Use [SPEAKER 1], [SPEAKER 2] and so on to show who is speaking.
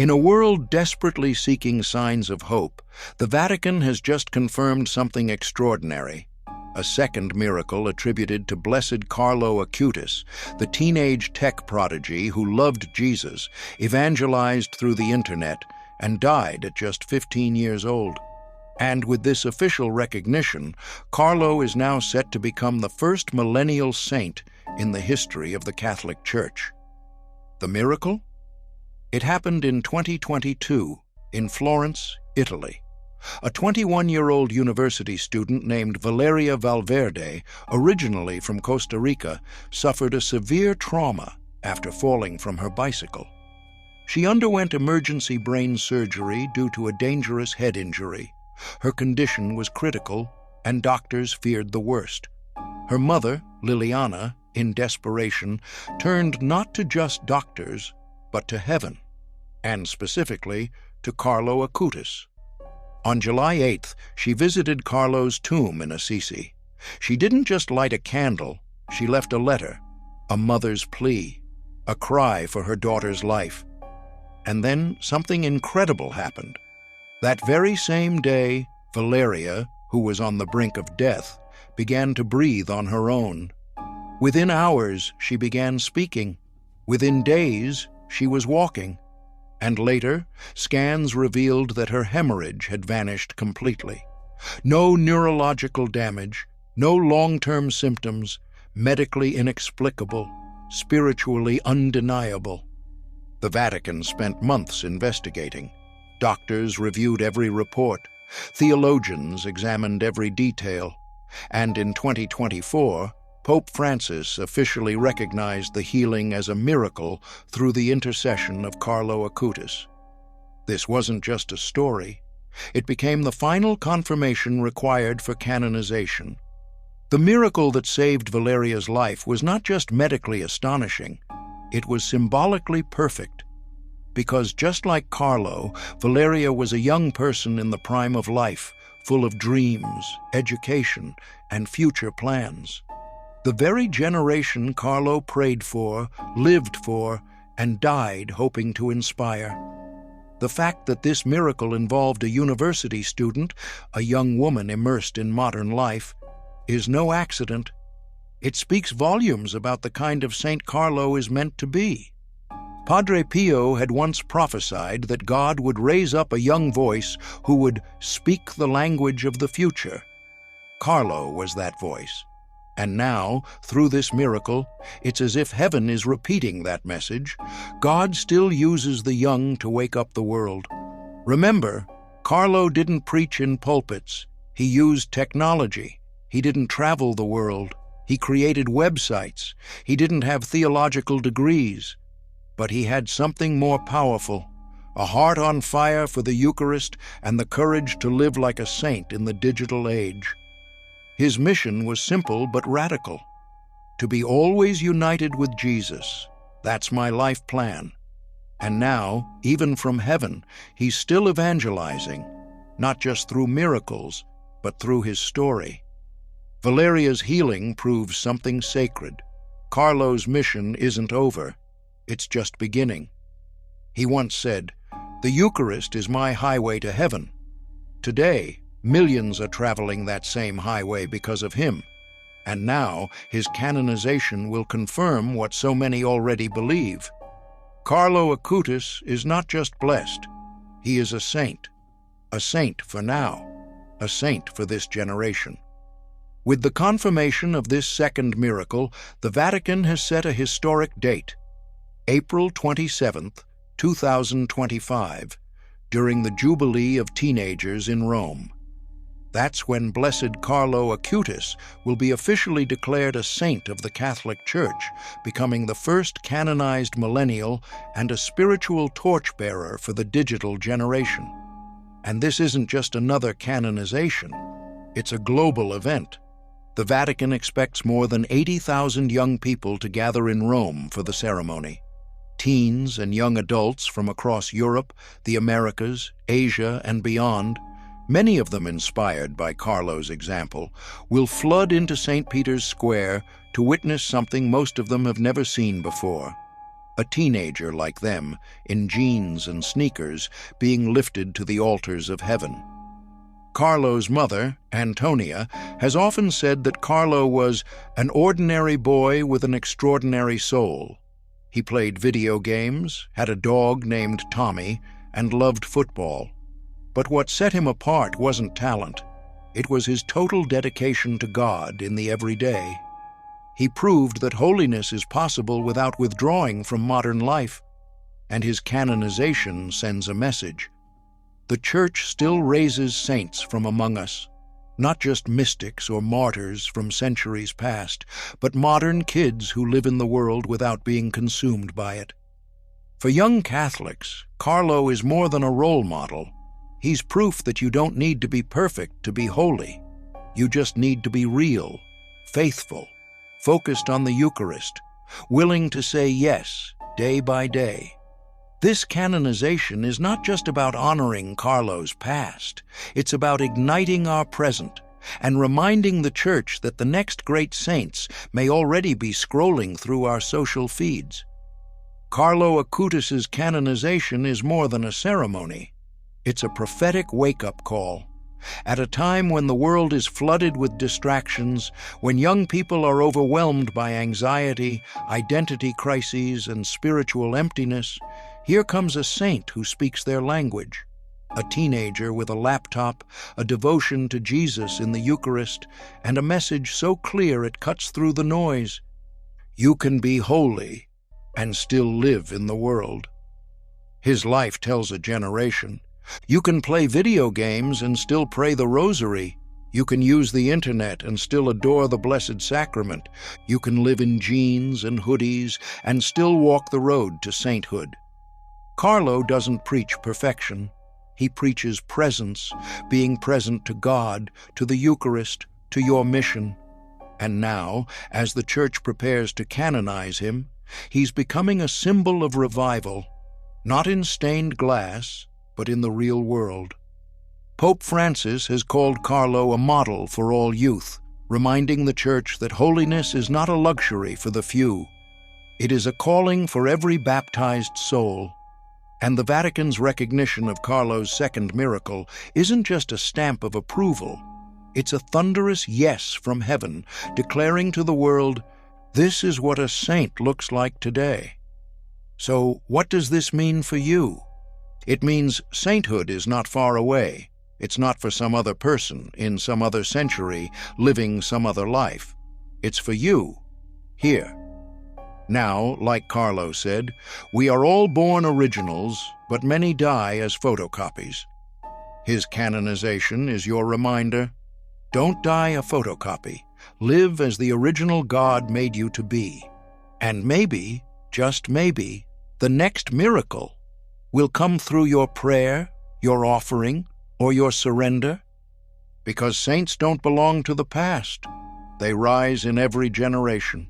[SPEAKER 1] In a world desperately seeking signs of hope, the Vatican has just confirmed something extraordinary. A second miracle attributed to Blessed Carlo Acutis, the teenage tech prodigy who loved Jesus, evangelized through the internet, and died at just 15 years old. And with this official recognition, Carlo is now set to become the first millennial saint in the history of the Catholic Church. The miracle? It happened in 2022 in Florence, Italy. A 21-year-old university student named Valeria Valverde, originally from Costa Rica, suffered a severe trauma after falling from her bicycle. She underwent emergency brain surgery due to a dangerous head injury. Her condition was critical, and doctors feared the worst. Her mother, Liliana, in desperation, turned not to just doctors, but to heaven, and specifically to Carlo Acutis. On July 8th, she visited Carlo's tomb in Assisi. She didn't just light a candle, she left a letter, a mother's plea, a cry for her daughter's life. And then something incredible happened. That very same day, Valeria, who was on the brink of death, began to breathe on her own. Within hours, she began speaking. Within days, she was walking. And later, scans revealed that her hemorrhage had vanished completely. No neurological damage, no long-term symptoms, medically inexplicable, spiritually undeniable. The Vatican spent months investigating. Doctors reviewed every report. Theologians examined every detail. And in 2024, Pope Francis officially recognized the healing as a miracle through the intercession of Carlo Acutis. This wasn't just a story. It became the final confirmation required for canonization. The miracle that saved Valeria's life was not just medically astonishing, it was symbolically perfect. Because just like Carlo, Valeria was a young person in the prime of life, full of dreams, education, and future plans. The very generation Carlo prayed for, lived for, and died hoping to inspire. The fact that this miracle involved a university student, a young woman immersed in modern life, is no accident. It speaks volumes about the kind of Saint Carlo is meant to be. Padre Pio had once prophesied that God would raise up a young voice who would speak the language of the future. Carlo was that voice. And now, through this miracle, it's as if heaven is repeating that message. God still uses the young to wake up the world. Remember, Carlo didn't preach in pulpits. He used technology. He didn't travel the world. He created websites. He didn't have theological degrees. But he had something more powerful, a heart on fire for the Eucharist and the courage to live like a saint in the digital age. His mission was simple but radical. To be always united with Jesus. That's my life plan. And now, even from heaven, he's still evangelizing, not just through miracles, but through his story. Valeria's healing proves something sacred. Carlo's mission isn't over. It's just beginning. He once said, "The Eucharist is my highway to heaven." Today, millions are traveling that same highway because of him. And now, his canonization will confirm what so many already believe. Carlo Acutis is not just blessed. He is a saint for now, a saint for this generation. With the confirmation of this second miracle, the Vatican has set a historic date, April 27th, 2025, during the Jubilee of Teenagers in Rome. That's when Blessed Carlo Acutis will be officially declared a saint of the Catholic Church, becoming the first canonized millennial and a spiritual torchbearer for the digital generation. And this isn't just another canonization, it's a global event. The Vatican expects more than 80,000 young people to gather in Rome for the ceremony. Teens and young adults from across Europe, the Americas, Asia, and beyond, many of them inspired by Carlo's example, will flood into St. Peter's Square to witness something most of them have never seen before. a teenager like them, in jeans and sneakers, being lifted to the altars of heaven. Carlo's mother, Antonia, has often said that Carlo was an ordinary boy with an extraordinary soul. He played video games, had a dog named Tommy, and loved football. But what set him apart wasn't talent. It was his total dedication to God in the everyday. He proved that holiness is possible without withdrawing from modern life, and his canonization sends a message. The Church still raises saints from among us, not just mystics or martyrs from centuries past, but modern kids who live in the world without being consumed by it. For young Catholics, Carlo is more than a role model. He's proof that you don't need to be perfect to be holy. You just need to be real, faithful, focused on the Eucharist, willing to say yes day by day. This canonization is not just about honoring Carlo's past. It's about igniting our present and reminding the Church that the next great saints may already be scrolling through our social feeds. Carlo Acutis' canonization is more than a ceremony. It's a prophetic wake-up call. At a time when the world is flooded with distractions, when young people are overwhelmed by anxiety, identity crises, and spiritual emptiness, here comes a saint who speaks their language. A teenager with a laptop, a devotion to Jesus in the Eucharist, and a message so clear it cuts through the noise. You can be holy and still live in the world. His life tells a generation. You can play video games and still pray the rosary. You can use the internet and still adore the Blessed Sacrament. You can live in jeans and hoodies and still walk the road to sainthood. Carlo doesn't preach perfection. He preaches presence, being present to God, to the Eucharist, to your mission. And now, as the Church prepares to canonize him, he's becoming a symbol of revival, not in stained glass, but in the real world. Pope Francis has called Carlo a model for all youth, reminding the Church that holiness is not a luxury for the few. It is a calling for every baptized soul. And the Vatican's recognition of Carlo's second miracle isn't just a stamp of approval. It's a thunderous yes from heaven, declaring to the world, this is what a saint looks like today. So what does this mean for you? It means sainthood is not far away. It's not for some other person in some other century living some other life. It's for you, here. Now, like Carlo said, we are all born originals, but many die as photocopies. His canonization is your reminder. Don't die a photocopy. Live as the original God made you to be. And maybe, just maybe, the next miracle will come through your prayer, your offering, or your surrender. Because saints don't belong to the past. They rise in every generation.